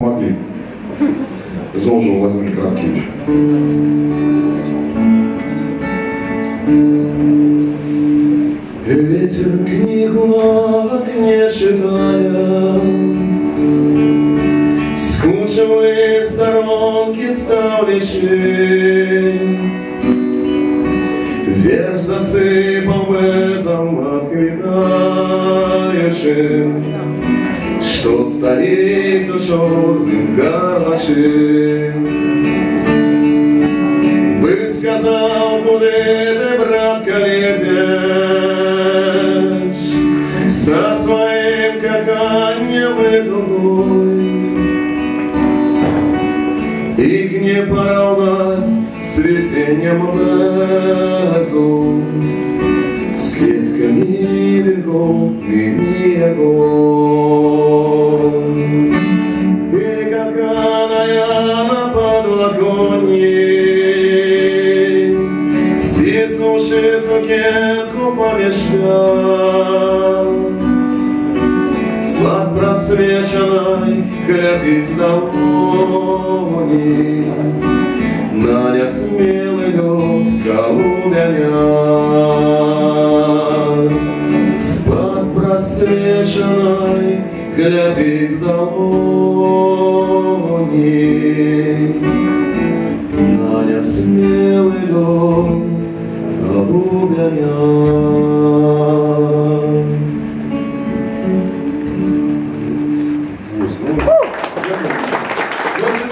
Могли. Золжил Владимир Краткевич. Ветер книгу на окне читая, скучивые сторонки стал лечить. Верш засыпал безом отквитаючим, что столицу черным калачим. Бы сказал, куда ты, братка, лезешь со своим каханьем и тугой, их не поравнать с цветением лазу, с клетками веками огонь. И каханая на подвагонье, стиснувши сукенку помешка, слаб просвеченной глядит на луне, на несмелый лед голубяня. Слаб просвеченной глядит на луне, на несмелый лед голубяня.